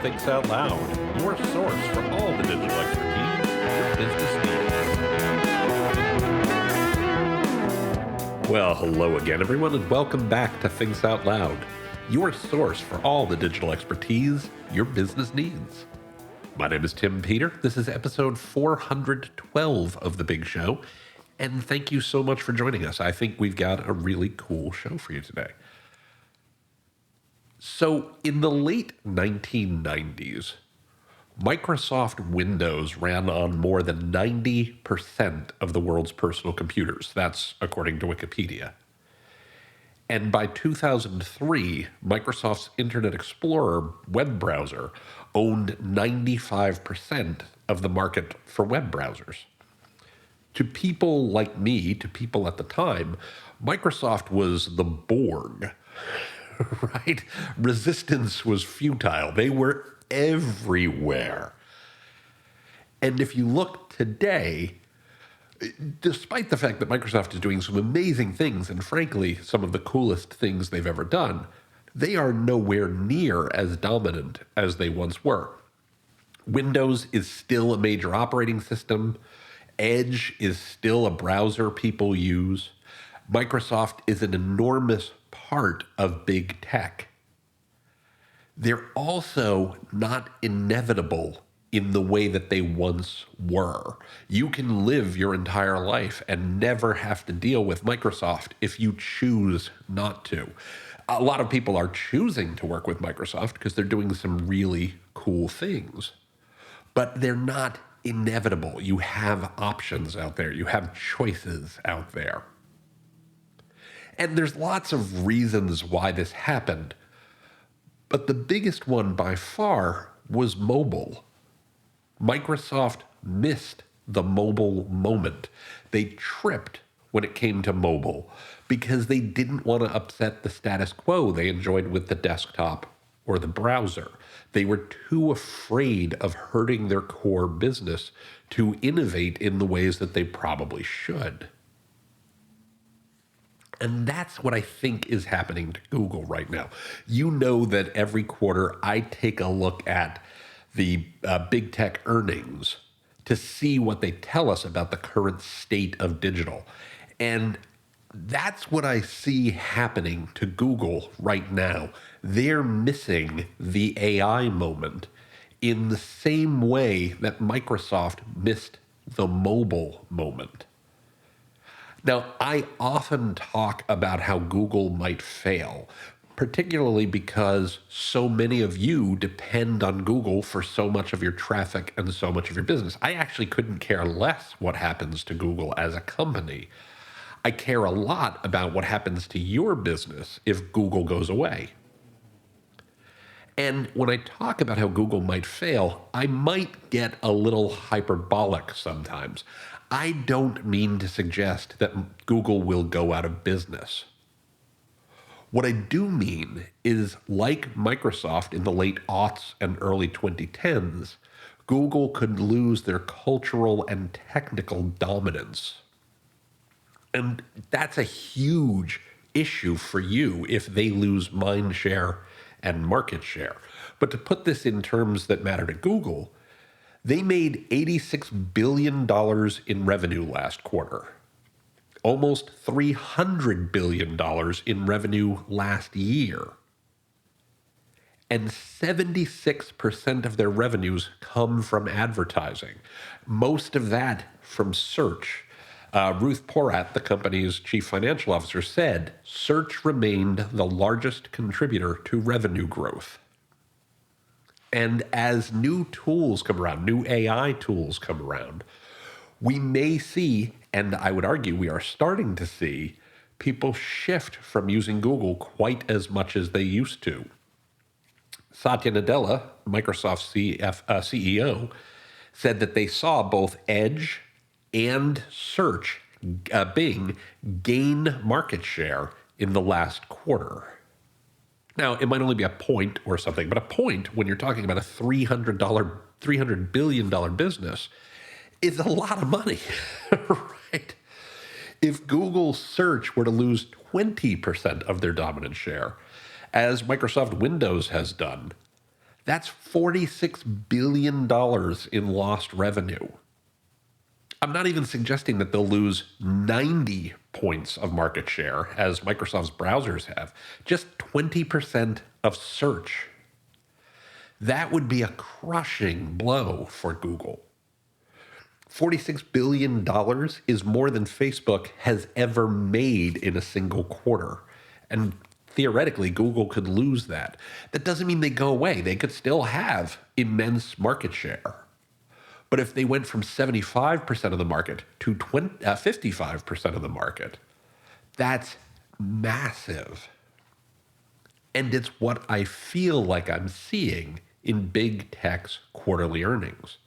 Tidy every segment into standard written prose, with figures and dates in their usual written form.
Thinks Out Loud, your source for all the digital expertise your business needs. Well, hello again, everyone, and welcome back to Thinks Out Loud, your source for all the digital expertise your business needs. My name is Tim Peter. This is episode 412 of The Big Show, and thank you so much for joining us. I think we've got a really cool show for you today. So, in the late 1990s, Microsoft Windows ran on more than 90% of the world's personal computers. That's according to Wikipedia. And by 2003, Microsoft's Internet Explorer web browser owned 95% of the market for web browsers. To people like me, to people at the time, Microsoft was the Borg. Right? Resistance was futile. They were everywhere. And if you look today, despite the fact that Microsoft is doing some amazing things, and frankly, some of the coolest things they've ever done, they are nowhere near as dominant as they once were. Windows is still a major operating system. Edge is still a browser people use. Microsoft is an enormous part of big tech. They're also not inevitable in the way that they once were. You can live your entire life and never have to deal with Microsoft if you choose not to. A lot of people are choosing to work with Microsoft because they're doing some really cool things, but they're not inevitable. You have options out there. You have choices out there. And there's lots of reasons why this happened, but the biggest one by far was mobile. Microsoft missed the mobile moment. They tripped when it came to mobile because they didn't want to upset the status quo they enjoyed with the desktop or the browser. They were too afraid of hurting their core business to innovate in the ways that they probably should. And that's what I think is happening to Google right now. You know that every quarter I take a look at the big tech earnings to see what they tell us about the current state of digital. And that's what I see happening to Google right now. They're missing the AI moment in the same way that Microsoft missed the mobile moment. Now, I often talk about how Google might fail, particularly because so many of you depend on Google for so much of your traffic and so much of your business. I actually couldn't care less what happens to Google as a company. I care a lot about what happens to your business if Google goes away. And when I talk about how Google might fail, I might get a little hyperbolic sometimes. I don't mean to suggest that Google will go out of business. What I do mean is, like Microsoft in the late aughts and early 2010s, Google could lose their cultural and technical dominance. And that's a huge issue for you if they lose mind share and market share. But to put this in terms that matter to Google, they made $86 billion in revenue last quarter, almost $300 billion in revenue last year. And 76% of their revenues come from advertising, most of that from search. Ruth Porat, the company's chief financial officer, said search remained the largest contributor to revenue growth. And as new tools come around, new AI tools come around, we may see, and I would argue we are starting to see, people shift from using Google quite as much as they used to. Satya Nadella, Microsoft's CEO, said that they saw both Edge and Search, Bing, gain market share in the last quarter. Now, it might only be a point or something, but a point when you're talking about a $300 billion business is a lot of money, right? If Google search were to lose 20% of their dominant share, as Microsoft Windows has done, That's $46 billion in lost revenue. I'm not even suggesting that they'll lose 90 points of market share, as Microsoft's browsers have, just 20% of search. That would be a crushing blow for Google. $46 billion is more than Facebook has ever made in a single quarter. And theoretically, Google could lose that. That doesn't mean they go away. They could still have immense market share. But if they went from 75% of the market to 55% of the market, that's massive. And it's what I feel like I'm seeing in big tech's quarterly earnings.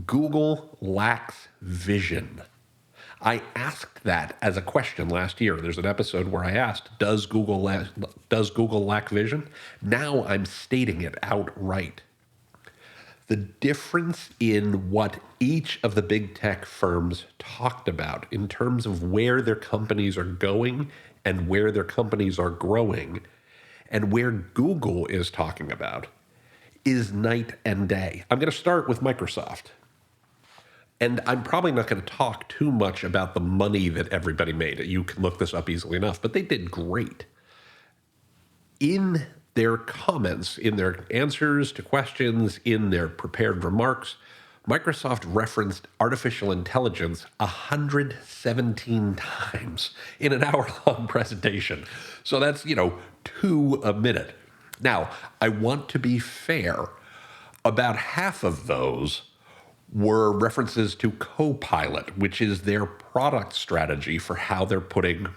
Google lacks vision. I asked that as a question last year. There's an episode where I asked, does Google lack vision? Now I'm stating it outright. The difference in what each of the big tech firms talked about in terms of where their companies are going and where their companies are growing and where Google is talking about is night and day. I'm going to start with Microsoft. And I'm probably not going to talk too much about the money that everybody made. You can look this up easily enough, but they did great. In their comments, in their answers to questions, in their prepared remarks, Microsoft referenced artificial intelligence 117 times in an hour-long presentation. So that's, 2 a minute. Now, I want to be fair. About half of those were references to Copilot, which is their product strategy for how they're putting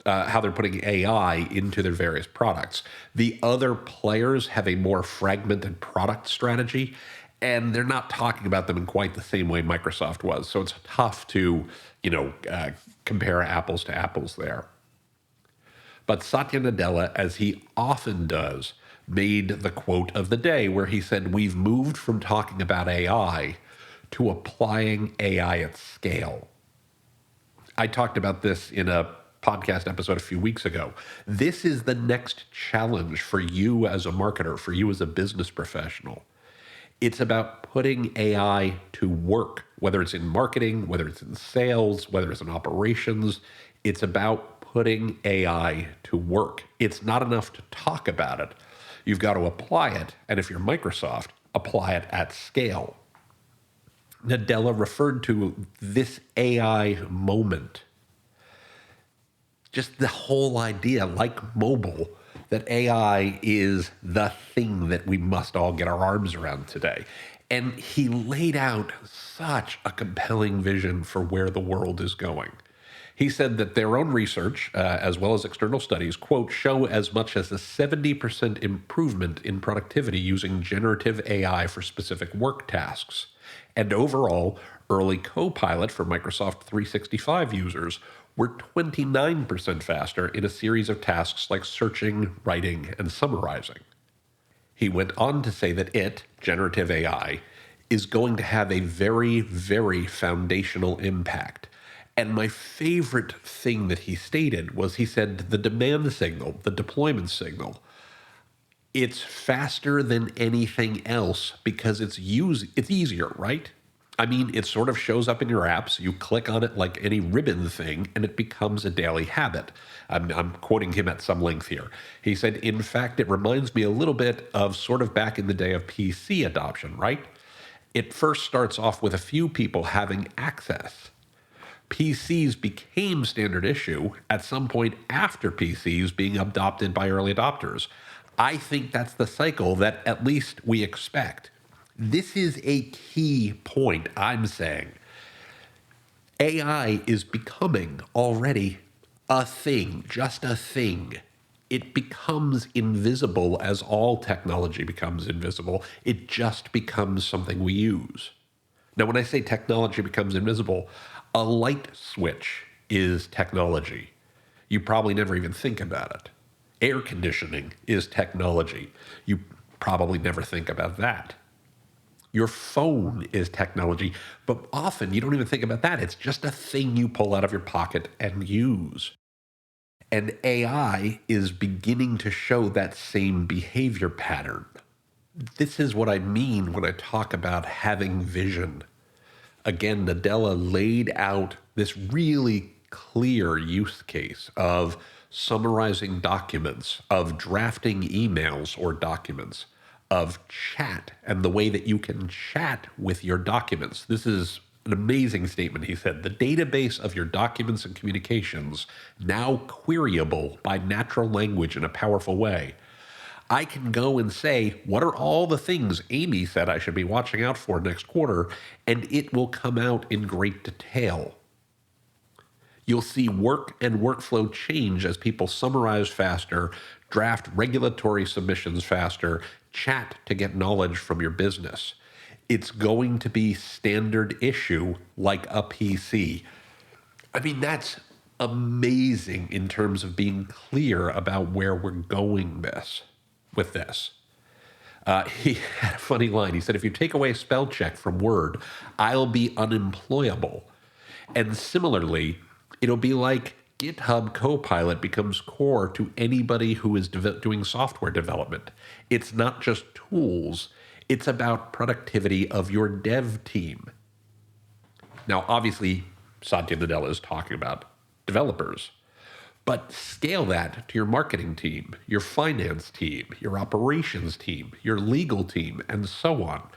how they're putting AI into their various products. The other players have a more fragmented product strategy, and they're not talking about them in quite the same way Microsoft was. So it's tough to, compare apples to apples there. But Satya Nadella, as he often does, made the quote of the day where he said, we've moved from talking about AI to applying AI at scale. I talked about this in a podcast episode a few weeks ago. This is the next challenge for you as a marketer, for you as a business professional. It's about putting AI to work, whether it's in marketing, whether it's in sales, whether it's in operations. It's about putting AI to work. It's not enough to talk about it. You've got to apply it, and if you're Microsoft, apply it at scale. Nadella referred to this AI moment, just the whole idea, like mobile, that AI is the thing that we must all get our arms around today. And he laid out such a compelling vision for where the world is going. He said that their own research, as well as external studies, quote, show as much as a 70% improvement in productivity using generative AI for specific work tasks. And overall, early Copilot for Microsoft 365 users were 29% faster in a series of tasks like searching, writing, and summarizing. He went on to say that generative AI, is going to have a very, very foundational impact. And my favorite thing that he stated was he said the demand signal, the deployment signal, it's faster than anything else because it's easier, right? I mean, it sort of shows up in your apps. You click on it like any ribbon thing, and it becomes a daily habit. I'm quoting him at some length here. He said, in fact, it reminds me a little bit of sort of back in the day of PC adoption, right? It first starts off with a few people having access. PCs became standard issue at some point after PCs being adopted by early adopters. I think that's the cycle that at least we expect. This is a key point I'm saying. AI is becoming already a thing, just a thing. It becomes invisible as all technology becomes invisible. It just becomes something we use. Now, when I say technology becomes invisible, a light switch is technology. You probably never even think about it. Air conditioning is technology. You probably never think about that. Your phone is technology, but often you don't even think about that. It's just a thing you pull out of your pocket and use. And AI is beginning to show that same behavior pattern. This is what I mean when I talk about having vision. Again, Nadella laid out this really clear use case of summarizing documents, of drafting emails or documents, of chat and the way that you can chat with your documents. This is an amazing statement. He said, the database of your documents and communications, now queryable by natural language in a powerful way. I can go and say, what are all the things Amy said I should be watching out for next quarter? And it will come out in great detail. You'll see work and workflow change as people summarize faster, draft regulatory submissions faster, chat to get knowledge from your business. It's going to be standard issue like a PC. I mean, that's amazing in terms of being clear about where we're going with this. He had a funny line. He said, if you take away spell check from Word, I'll be unemployable. And similarly, it'll be like GitHub Copilot becomes core to anybody who is doing software development. It's not just tools. It's about productivity of your dev team. Now, obviously, Satya Nadella is talking about developers, but scale that to your marketing team, your finance team, your operations team, your legal team, and so on.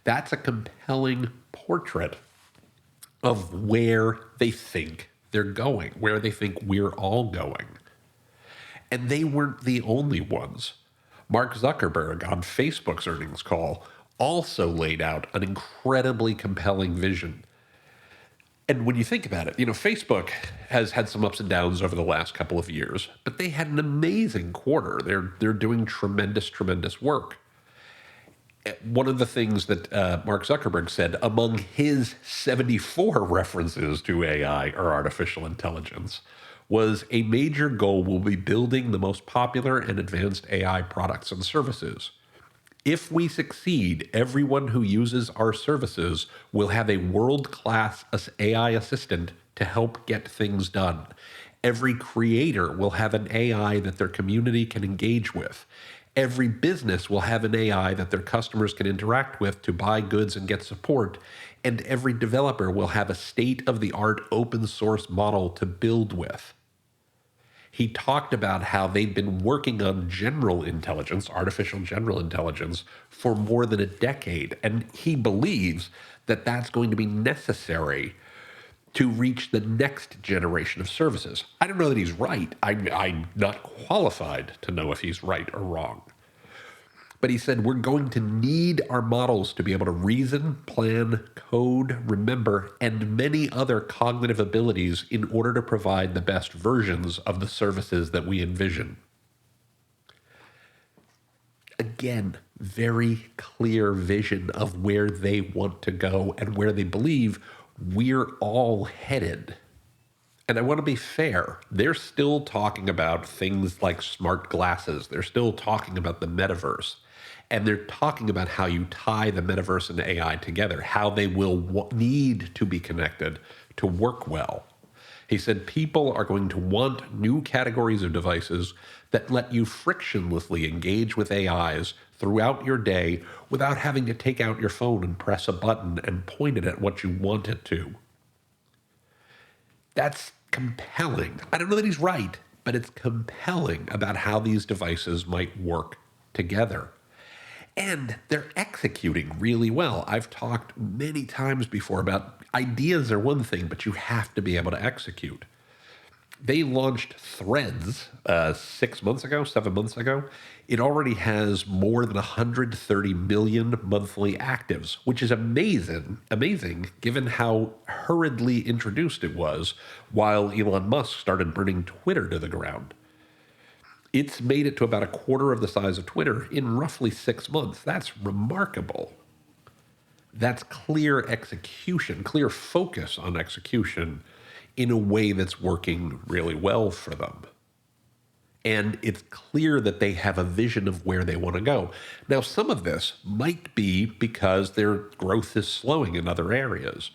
That's a compelling portrait of where they think they're going, where they think we're all going. And they weren't the only ones. Mark Zuckerberg on Facebook's earnings call also laid out an incredibly compelling vision. And when you think about it, Facebook has had some ups and downs over the last couple of years, but they had an amazing quarter. They're doing tremendous work. One of the things that Mark Zuckerberg said among his 74 references to AI or artificial intelligence was a major goal will be building the most popular and advanced AI products and services. If we succeed, everyone who uses our services will have a world-class AI assistant to help get things done. Every creator will have an AI that their community can engage with. Every business will have an AI that their customers can interact with to buy goods and get support. And every developer will have a state-of-the-art open source model to build with. He talked about how they'd been working on general intelligence, artificial general intelligence, for more than a decade. And he believes that that's going to be necessary to reach the next generation of services. I don't know that he's right. I'm not qualified to know if he's right or wrong. But he said, we're going to need our models to be able to reason, plan, code, remember, and many other cognitive abilities in order to provide the best versions of the services that we envision. Again, very clear vision of where they want to go and where they believe we're all headed. And I want to be fair. They're still talking about things like smart glasses. They're still talking about the metaverse. And they're talking about how you tie the metaverse and AI together, how they will need to be connected to work well. He said people are going to want new categories of devices that let you frictionlessly engage with AIs throughout your day without having to take out your phone and press a button and point it at what you want it to. That's compelling. I don't know that he's right, but it's compelling about how these devices might work together. And they're executing really well. I've talked many times before about ideas are one thing, but you have to be able to execute. They launched Threads 7 months ago. It already has more than 130 million monthly actives, which is amazing given how hurriedly introduced it was while Elon Musk started burning Twitter to the ground. It's made it to about a quarter of the size of Twitter in roughly 6 months. That's remarkable. That's clear execution, clear focus on execution in a way that's working really well for them. And it's clear that they have a vision of where they want to go. Now, some of this might be because their growth is slowing in other areas.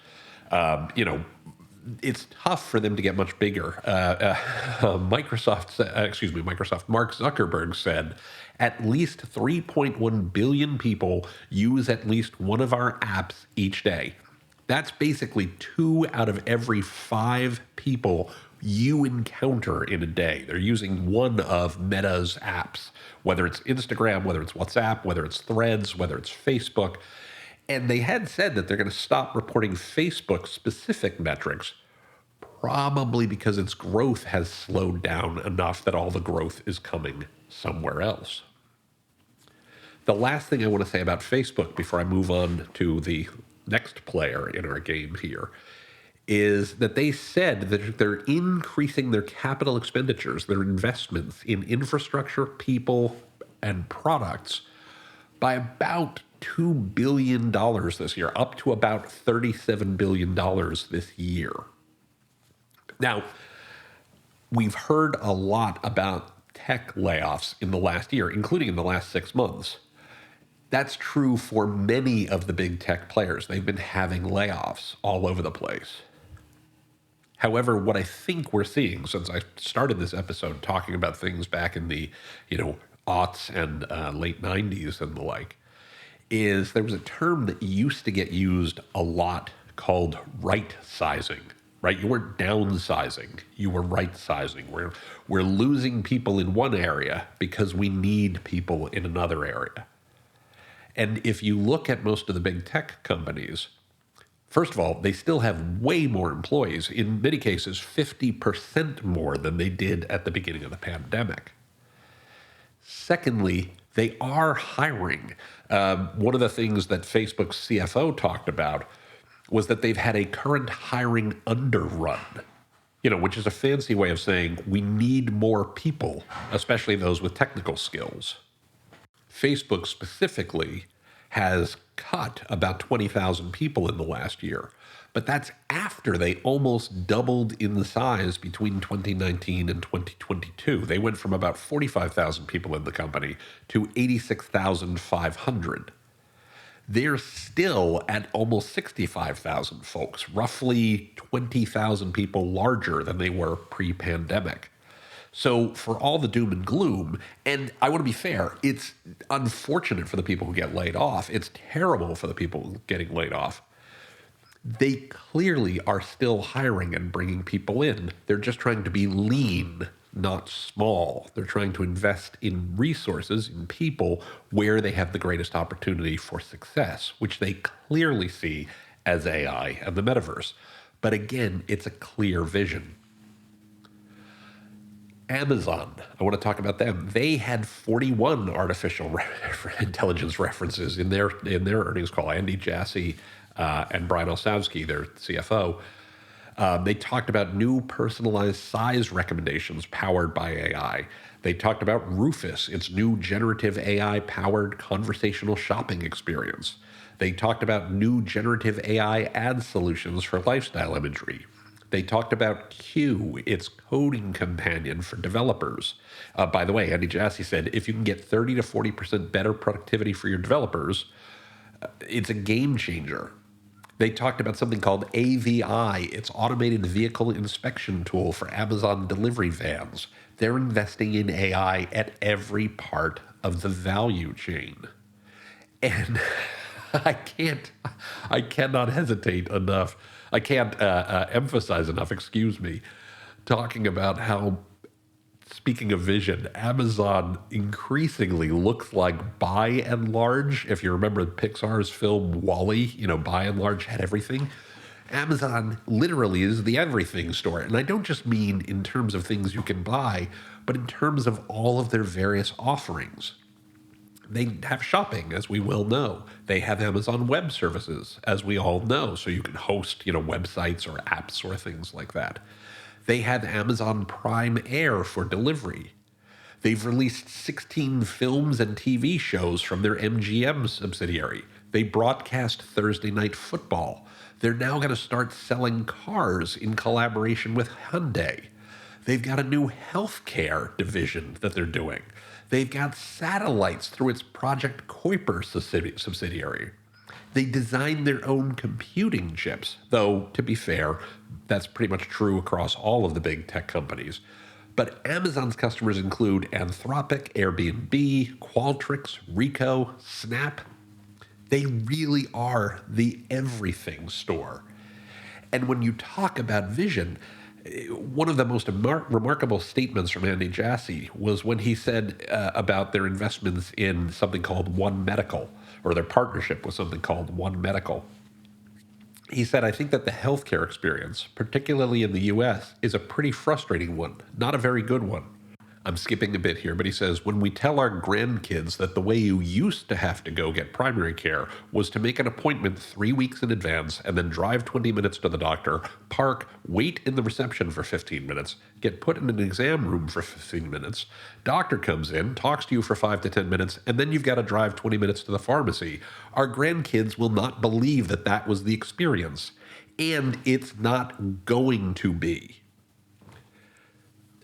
it's tough for them to get much bigger. Microsoft, Mark Zuckerberg said at least 3.1 billion people use at least one of our apps each day. That's basically 2 out of every 5 people you encounter in a day. They're using one of Meta's apps, whether it's Instagram, whether it's WhatsApp, whether it's Threads, whether it's Facebook. And they had said that they're going to stop reporting Facebook specific metrics, probably because its growth has slowed down enough that all the growth is coming somewhere else. The last thing I want to say about Facebook before I move on to the next player in our game here is that they said that they're increasing their capital expenditures, their investments in infrastructure, people, and products by about $2 billion this year, up to about $37 billion this year. Now, we've heard a lot about tech layoffs in the last year, including in the last 6 months. That's true for many of the big tech players. They've been having layoffs all over the place. However, what I think we're seeing, since I started this episode talking about things back in the, aughts and late 90s and the like, is there was a term that used to get used a lot called right sizing, right? You weren't downsizing, you were right sizing. We're losing people in one area because we need people in another area. And if you look at most of the big tech companies, first of all, they still have way more employees, in many cases 50% more than they did at the beginning of the pandemic. Secondly, they are hiring. One of the things that Facebook's CFO talked about was that they've had a current hiring underrun, which is a fancy way of saying we need more people, especially those with technical skills. Facebook specifically has cut about 20,000 people in the last year, but that's after they almost doubled in the size between 2019 and 2022. They went from about 45,000 people in the company to 86,500. They're still at almost 65,000 folks, roughly 20,000 people larger than they were pre-pandemic. So for all the doom and gloom, and I want to be fair, it's unfortunate for the people who get laid off. It's terrible for the people getting laid off. They clearly are still hiring and bringing people in. They're just trying to be lean, not small. They're trying to invest in resources, in people, where they have the greatest opportunity for success, which they clearly see as AI and the metaverse. But again, it's a clear vision. Amazon, I want to talk about them. They had 41 artificial intelligence references in their earnings call. Andy Jassy and Brian Olsavsky, their CFO, they talked about new personalized size recommendations powered by AI. They talked about Rufus, its new generative AI-powered conversational shopping experience. They talked about new generative AI ad solutions for lifestyle imagery. They talked about Q, its coding companion for developers. By the way, Andy Jassy said, if you can get 30 to 40% better productivity for your developers, it's a game changer. They talked about something called AVI, its automated vehicle inspection tool for Amazon delivery vans. They're investing in AI at every part of the value chain. And I cannot hesitate enough. I can't emphasize enough, talking about how, speaking of vision, Amazon increasingly looks like, by and large, if you remember Pixar's film WALL-E, by and large had everything. Amazon literally is the everything store. And I don't just mean in terms of things you can buy, but in terms of all of their various offerings. They have shopping, as we well know. They have Amazon Web Services, as we all know, so you can host, websites or apps or things like that. They have Amazon Prime Air for delivery. They've released 16 films and TV shows from their MGM subsidiary. They broadcast Thursday Night Football. They're now going to start selling cars in collaboration with Hyundai. They've got a new healthcare division that they're doing. They've got satellites through its Project Kuiper subsidiary. They design their own computing chips, though, to be fair, that's pretty much true across all of the big tech companies. But Amazon's customers include Anthropic, Airbnb, Qualtrics, Ricoh, Snap. They really are the everything store. And when you talk about vision, one of the most remarkable statements from Andy Jassy was when he said about their investments in something called One Medical, or their partnership with something called One Medical. He said, I think that the healthcare experience, particularly in the US, is a pretty frustrating one, not a very good one. I'm skipping a bit here, but he says, when we tell our grandkids that the way you used to have to go get primary care was to make an appointment 3 weeks in advance and then drive 20 minutes to the doctor, park, wait in the reception for 15 minutes, get put in an exam room for 15 minutes, doctor comes in, talks to you for 5 to 10 minutes, and then you've got to drive 20 minutes to the pharmacy, our grandkids will not believe that that was the experience. And it's not going to be.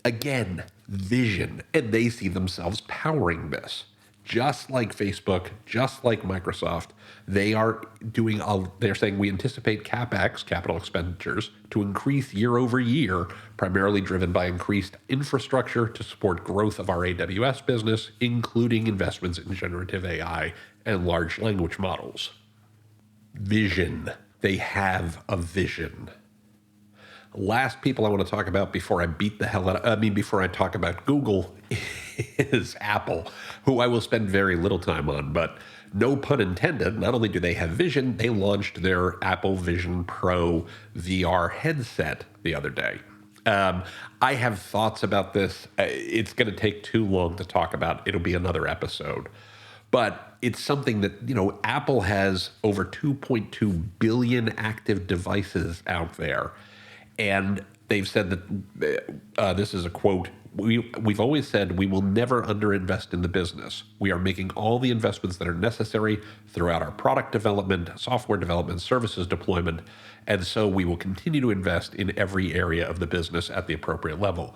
Again, vision, and they see themselves powering this. Just like Facebook, just like Microsoft, they're saying we anticipate CapEx, capital expenditures, to increase year over year, primarily driven by increased infrastructure to support growth of our AWS business, including investments in generative AI and large language models. Vision. They have a vision. Last people I want to talk about before I before I talk about Google is Apple, who I will spend very little time on, but no pun intended, not only do they have vision, they launched their Apple Vision Pro VR headset the other day. I have thoughts about this. It's going to take too long to talk about. It'll be another episode. But it's something that, Apple has over 2.2 billion active devices out there. And they've said that, this is a quote, we've always said we will never underinvest in the business. We are making all the investments that are necessary throughout our product development, software development, services deployment, and so we will continue to invest in every area of the business at the appropriate level.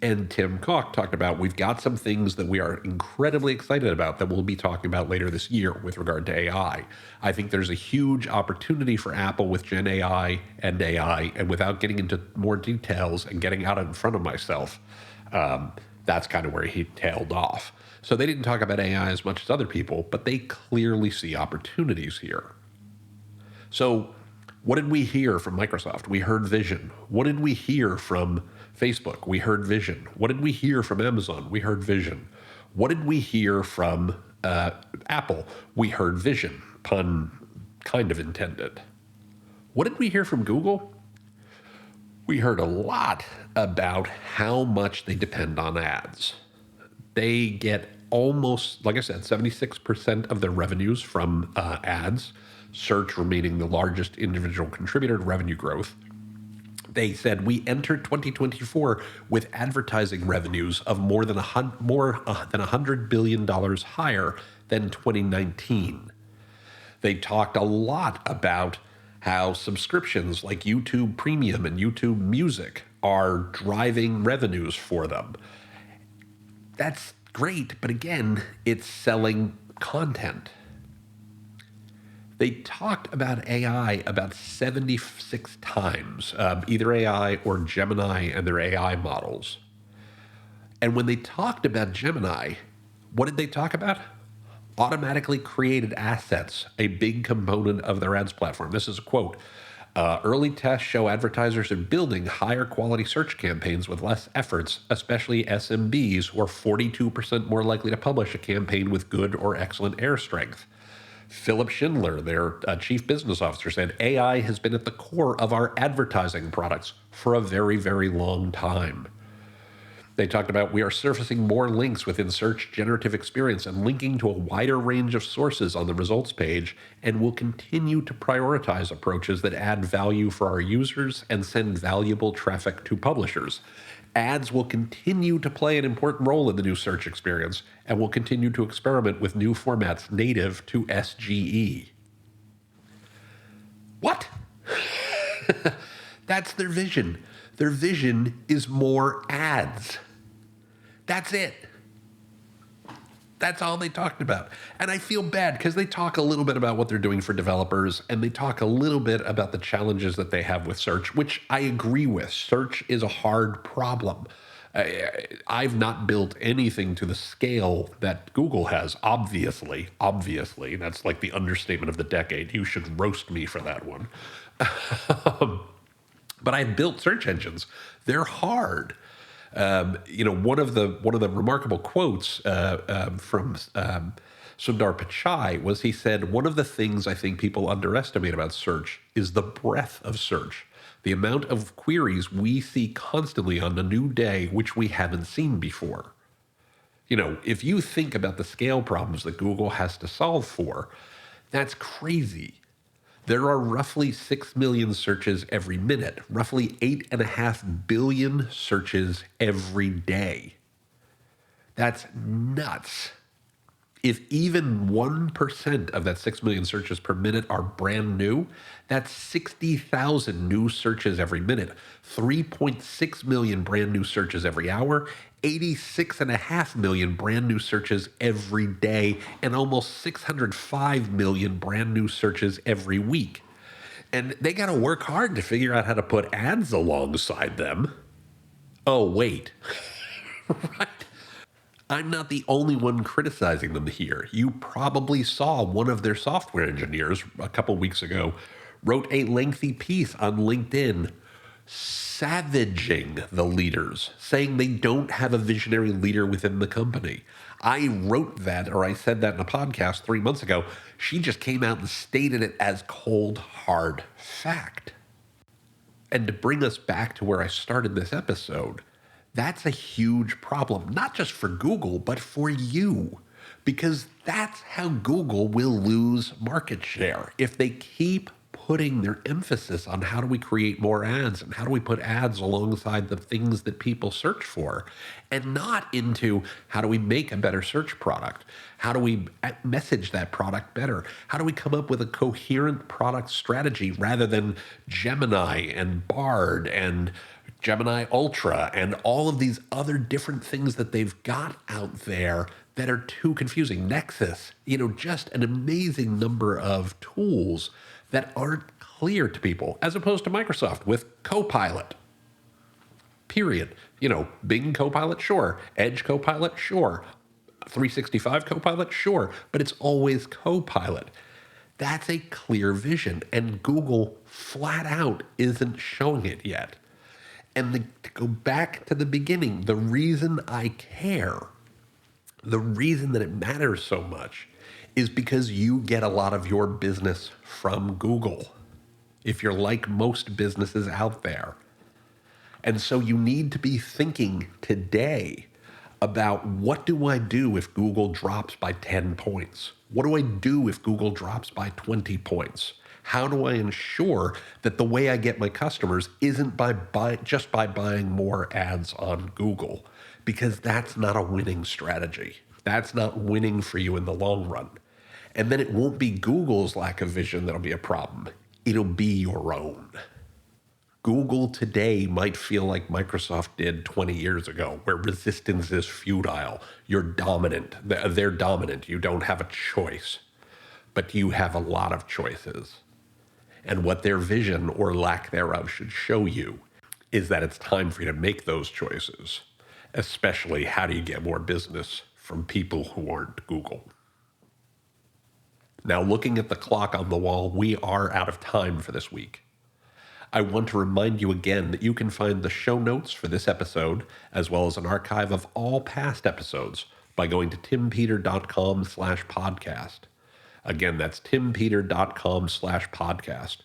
And Tim Cook talked about we've got some things that we are incredibly excited about that we'll be talking about later this year with regard to AI. I think there's a huge opportunity for Apple with Gen AI, and without getting into more details and getting out in front of myself, that's kind of where he tailed off. So they didn't talk about AI as much as other people, but they clearly see opportunities here. So what did we hear from Microsoft? We heard vision. What did we hear from Facebook? We heard vision. What did we hear from Amazon? We heard vision. What did we hear from Apple? We heard vision. Pun kind of intended. What did we hear from Google? We heard a lot about how much they depend on ads. They get almost, like I said, 76% of their revenues from ads, search remaining the largest individual contributor to revenue growth. They said we entered 2024 with advertising revenues of more than $100 billion higher than 2019. They talked a lot about how subscriptions like YouTube Premium and YouTube Music are driving revenues for them. That's great, but again, it's selling content. They talked about AI about 76 times, either AI or Gemini and their AI models. And when they talked about Gemini, what did they talk about? Automatically created assets, a big component of their ads platform. This is a quote. Early tests show advertisers are building higher quality search campaigns with less efforts, especially SMBs, who are 42% more likely to publish a campaign with good or excellent air strength. Philip Schindler, their chief business officer, said AI has been at the core of our advertising products for a very, very long time. They talked about we are surfacing more links within search generative experience and linking to a wider range of sources on the results page, and will continue to prioritize approaches that add value for our users and send valuable traffic to publishers. Ads will continue to play an important role in the new search experience and will continue to experiment with new formats native to SGE. What? That's their vision. Their vision is more ads. That's it. That's all they talked about. And I feel bad because they talk a little bit about what they're doing for developers and they talk a little bit about the challenges that they have with search, which I agree with. Search is a hard problem. I've not built anything to the scale that Google has, obviously. Obviously. That's like the understatement of the decade. You should roast me for that one. But I've built search engines. They're hard. One of the remarkable quotes from Sundar Pichai was he said, one of the things I think people underestimate about search is the breadth of search, the amount of queries we see constantly on a new day, which we haven't seen before. If you think about the scale problems that Google has to solve for, that's crazy. There are roughly 6 million searches every minute, roughly 8.5 billion searches every day. That's nuts. If even 1% of that 6 million searches per minute are brand new, that's 60,000 new searches every minute, 3.6 million brand new searches every hour, 86.5 million brand new searches every day, and almost 605 million brand new searches every week. And they got to work hard to figure out how to put ads alongside them. Oh, wait. Right? I'm not the only one criticizing them here. You probably saw one of their software engineers a couple weeks ago wrote a lengthy piece on LinkedIn savaging the leaders, saying they don't have a visionary leader within the company. I wrote that, or I said that in a podcast 3 months ago. She just came out and stated it as cold, hard fact. And to bring us back to where I started this episode, that's a huge problem, not just for Google, but for you, because that's how Google will lose market share. If they keep putting their emphasis on how do we create more ads and how do we put ads alongside the things that people search for, and not into how do we make a better search product? How do we message that product better? How do we come up with a coherent product strategy rather than Gemini and Bard and Gemini Ultra and all of these other different things that they've got out there that are too confusing. Nexus, just an amazing number of tools that aren't clear to people, as opposed to Microsoft with Copilot. Period. Bing Copilot, sure. Edge Copilot, sure. 365 Copilot, sure. But it's always Copilot. That's a clear vision, and Google flat out isn't showing it yet. And to go back to the beginning, the reason I care, the reason that it matters so much is because you get a lot of your business from Google, if you're like most businesses out there. And so you need to be thinking today about, what do I do if Google drops by 10 points? What do I do if Google drops by 20 points? How do I ensure that the way I get my customers isn't just by buying more ads on Google? Because that's not a winning strategy. That's not winning for you in the long run. And then it won't be Google's lack of vision that'll be a problem. It'll be your own. Google today might feel like Microsoft did 20 years ago, where resistance is futile. You're dominant. They're dominant. You don't have a choice. But you have a lot of choices. And what their vision or lack thereof should show you is that it's time for you to make those choices, especially how do you get more business from people who aren't Google. Now, looking at the clock on the wall, we are out of time for this week. I want to remind you again that you can find the show notes for this episode, as well as an archive of all past episodes, by going to timpeter.com/podcast. Again, that's timpeter.com/podcast.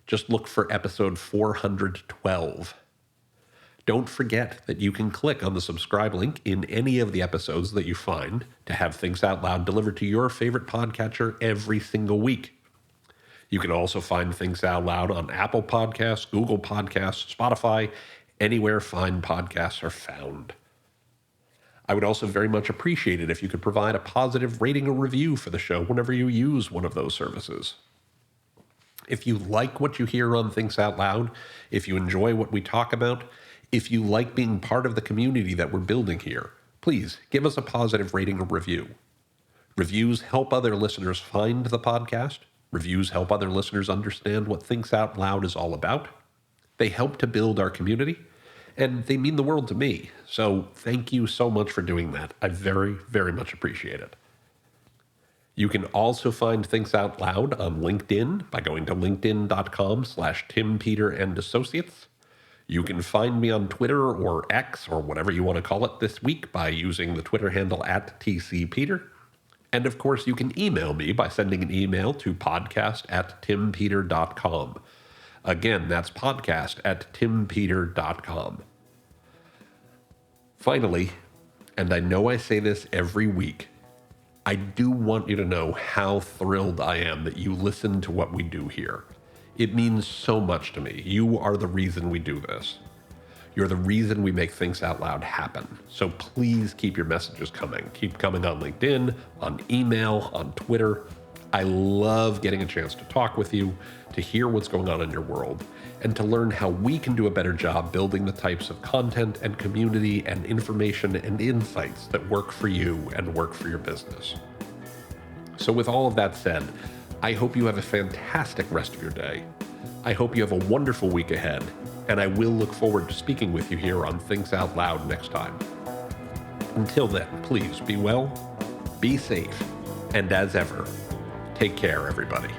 Just look for episode 412. Don't forget that you can click on the subscribe link in any of the episodes that you find to have Things Out Loud delivered to your favorite podcatcher every single week. You can also find Things Out Loud on Apple Podcasts, Google Podcasts, Spotify, anywhere fine podcasts are found. I would also very much appreciate it if you could provide a positive rating or review for the show whenever you use one of those services. If you like what you hear on Things Out Loud, if you enjoy what we talk about, if you like being part of the community that we're building here, please give us a positive rating or review. Reviews help other listeners find the podcast. Reviews help other listeners understand what Thinks Out Loud is all about. They help to build our community, and they mean the world to me. So thank you so much for doing that. I very, very much appreciate it. You can also find Thinks Out Loud on LinkedIn by going to linkedin.com/Tim Peter and Associates. You can find me on Twitter or X or whatever you want to call it this week by using the Twitter handle @TCPeter. And of course, you can email me by sending an email to podcast@timpeter.com. Again, that's podcast@timpeter.com. Finally, and I know I say this every week, I do want you to know how thrilled I am that you listen to what we do here. It means so much to me. You are the reason we do this. You're the reason we make Thinks Out Loud happen. So please keep your messages coming. Keep coming on LinkedIn, on email, on Twitter. I love getting a chance to talk with you, to hear what's going on in your world, and to learn how we can do a better job building the types of content and community and information and insights that work for you and work for your business. So with all of that said, I hope you have a fantastic rest of your day. I hope you have a wonderful week ahead, and I will look forward to speaking with you here on Thinks Out Loud next time. Until then, please be well, be safe, and as ever, take care, everybody.